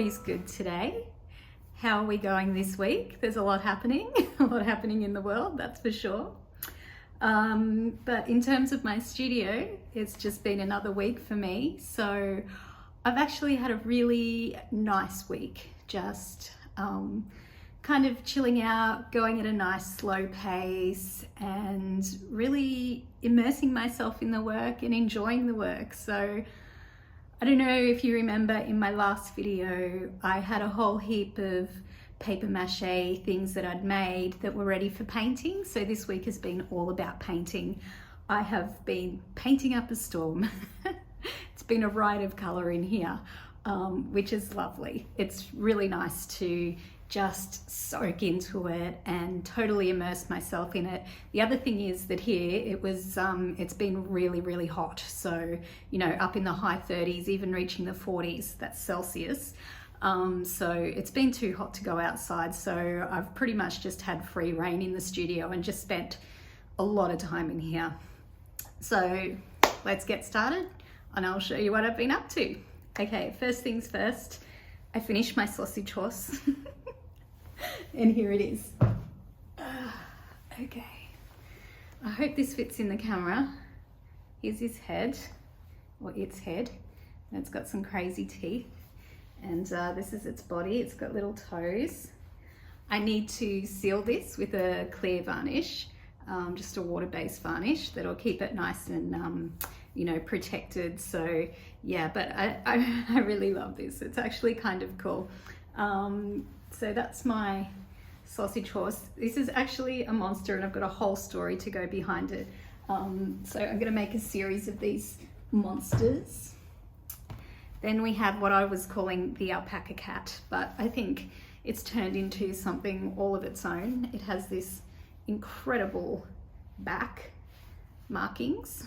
what is good today? How are we going this week? There's a lot happening, a lot happening in the world, that's for sure. But in terms of my studio, it's just been another week for me. So I've actually had a really nice week, just kind of chilling out, going at a nice slow pace and really immersing myself in the work and enjoying the work. So I don't know if you remember in my last video, I had a whole heap of paper mache things that I'd made that were ready for painting. So this week has been all about painting. I have been painting up a storm. It's been a ride of colour in here, which is lovely. It's really nice to just soak into it and totally immerse myself in it. The other thing is that here it's been really hot. So, you know, up in the high 30s, even reaching the 40s, that's Celsius. So it's been too hot to go outside. So I've pretty much just had free reign in the studio and just spent a lot of time in here. So let's get started and I'll show you what I've been up to. Okay, first things first, I finished my sausage horse. And here it is. Okay, I hope this fits in the camera. Here's his head, or its head, and it's got some crazy teeth. And this is its body. It's got little toes. I need to seal this with a clear varnish, just a water-based varnish that'll keep it nice and you know, protected. So yeah, but I really love this. It's actually kind of cool. So that's my sausage horse. This is actually a monster and I've got a whole story to go behind it. So I'm going to make a series of these monsters. Then we have what I was calling the alpaca cat, but I think it's turned into something all of its own. It has this incredible back markings.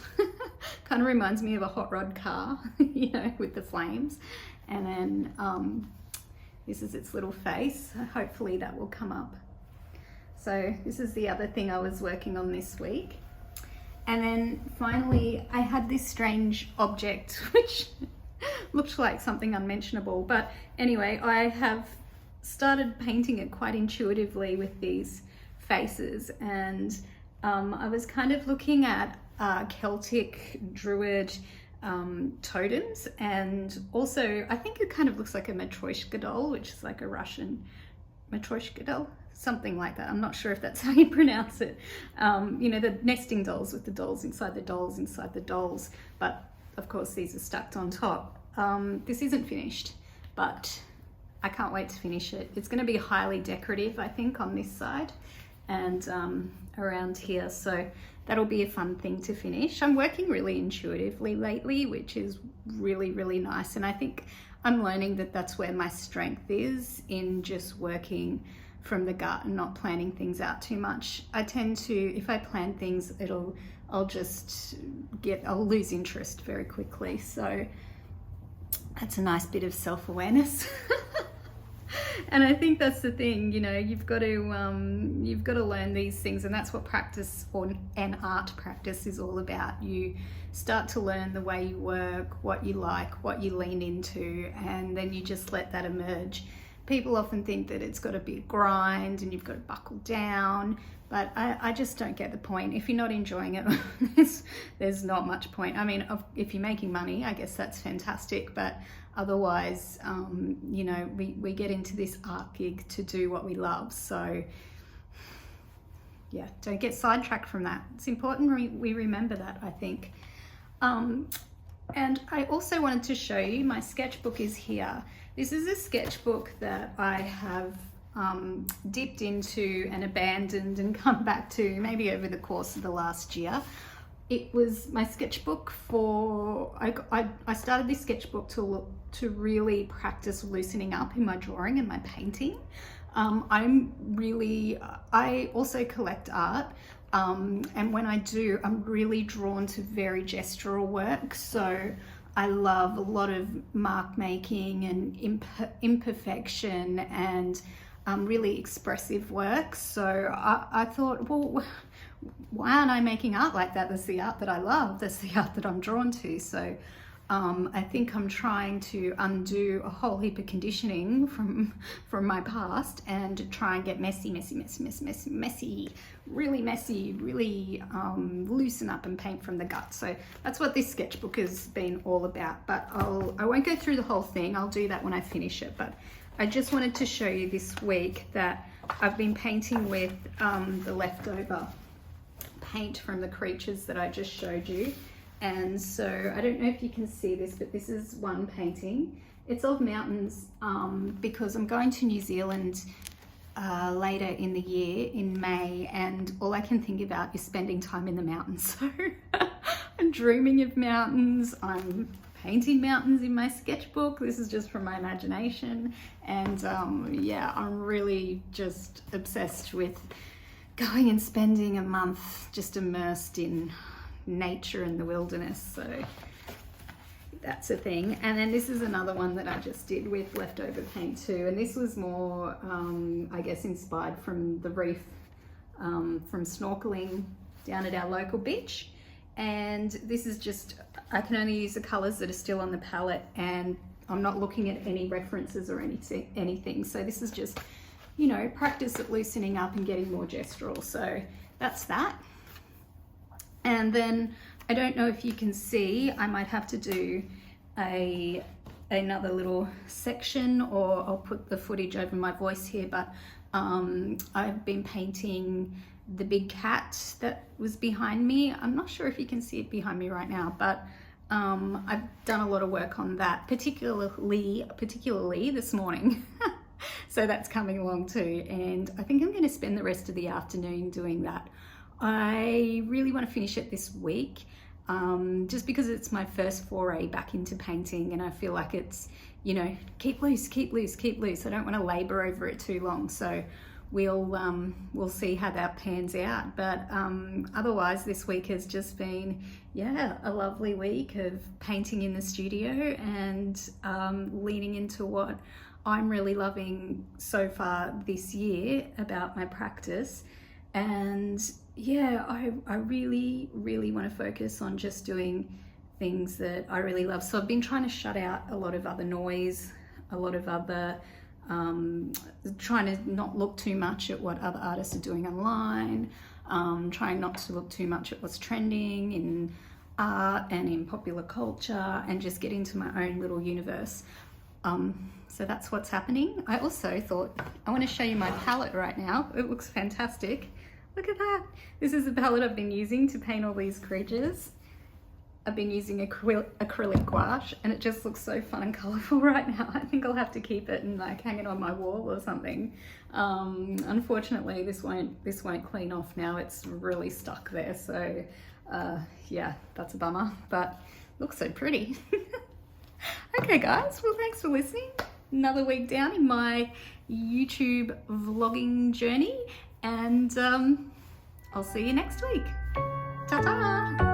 Kind of reminds me of a hot rod car, you know, with the flames. And then this is its little face. Hopefully that will come up. So this is the other thing I was working on this week. And then finally I had this strange object which looked like something unmentionable. But anyway, I have started painting it quite intuitively with these faces. And I was kind of looking at Celtic Druid totems, and also I think it kind of looks like a matryoshka doll, which is like a Russian matryoshka doll, something like that. I'm not sure if that's how you pronounce it. You know, the nesting dolls with the dolls inside the dolls inside the dolls, but of course these are stacked on top. This isn't finished, but I can't wait to finish it. It's going to be highly decorative, I think, on this side and around here, so that'll be a fun thing to finish. I'm working really intuitively lately, which is really nice, and I think I'm learning that that's where my strength is, in just working from the gut and not planning things out too much. I tend to, if I plan things, I'll lose interest very quickly. So that's a nice bit of self-awareness. And I think that's the thing, you know, you've got to learn these things, and that's what practice and art practice is all about. You start to learn the way you work, what you like, what you lean into, and then you just let that emerge. People often think that it's got to be a grind and you've got to buckle down, but I just don't get the point. If you're not enjoying it, there's not much point. I mean, if you're making money, I guess that's fantastic, but otherwise, you know, we get into this art gig to do what we love. So yeah, don't get sidetracked from that. It's important we remember that, I think. And I also wanted to show you, my sketchbook is here. This is a sketchbook that I have dipped into and abandoned and come back to maybe over the course of the last year. It was my sketchbook for, I started this sketchbook to really practice loosening up in my drawing and my painting. I also collect art, and when I do, I'm really drawn to very gestural work. So I love a lot of mark making and imperfection and really expressive work. So I thought, well, why aren't I making art like that? That's the art that I love. That's the art that I'm drawn to. So I think I'm trying to undo a whole heap of conditioning from my past and try and get messy, really messy, really loosen up and paint from the gut. So that's what this sketchbook has been all about. But I won't go through the whole thing. I'll do that when I finish it. But I just wanted to show you this week that I've been painting with the leftover paint from the creatures that I just showed you. And so I don't know if you can see this, but this is one painting. It's of mountains because I'm going to New Zealand later in the year in May, and all I can think about is spending time in the mountains. So I'm dreaming of mountains. I'm painting mountains in my sketchbook. This is just from my imagination. And yeah, I'm really just obsessed with going and spending a month just immersed in nature and the wilderness. So that's a thing. And then this is another one that I just did with leftover paint too, and this was more I guess inspired from the reef, from snorkeling down at our local beach. And this is just, I can only use the colors that are still on the palette, and I'm not looking at any references or anything. So this is just, you know, practice at loosening up and getting more gestural. So that's that. And then I don't know if you can see, I might have to do another little section, or I'll put the footage over my voice here, but I've been painting the big cat that was behind me. I'm not sure if you can see it behind me right now, but I've done a lot of work on that, particularly this morning. So that's coming along too, and I think I'm going to spend the rest of the afternoon doing that. I really want to finish it this week, just because it's my first foray back into painting, and I feel like it's, you know, keep loose. I don't want to labor over it too long. So we'll see how that pans out. But otherwise, this week has just been, yeah, a lovely week of painting in the studio and leaning into what I'm really loving so far this year about my practice. And yeah, I really want to focus on just doing things that I really love. So I've been trying to shut out a lot of other noise, a lot of other, trying to not look too much at what other artists are doing online, trying not to look too much at what's trending in art and in popular culture, and just get into my own little universe. So that's what's happening. I also thought I want to show you my palette right now. It looks fantastic. Look at that. This is the palette I've been using to paint all these creatures. I've been using acrylic gouache, and it just looks so fun and colourful right now. I think I'll have to keep it and like hang it on my wall or something. Unfortunately, this won't clean off now. It's really stuck there. So yeah, that's a bummer, but looks so pretty. Okay guys, well thanks for listening. Another week down in my YouTube vlogging journey, and I'll see you next week. Ta-ta!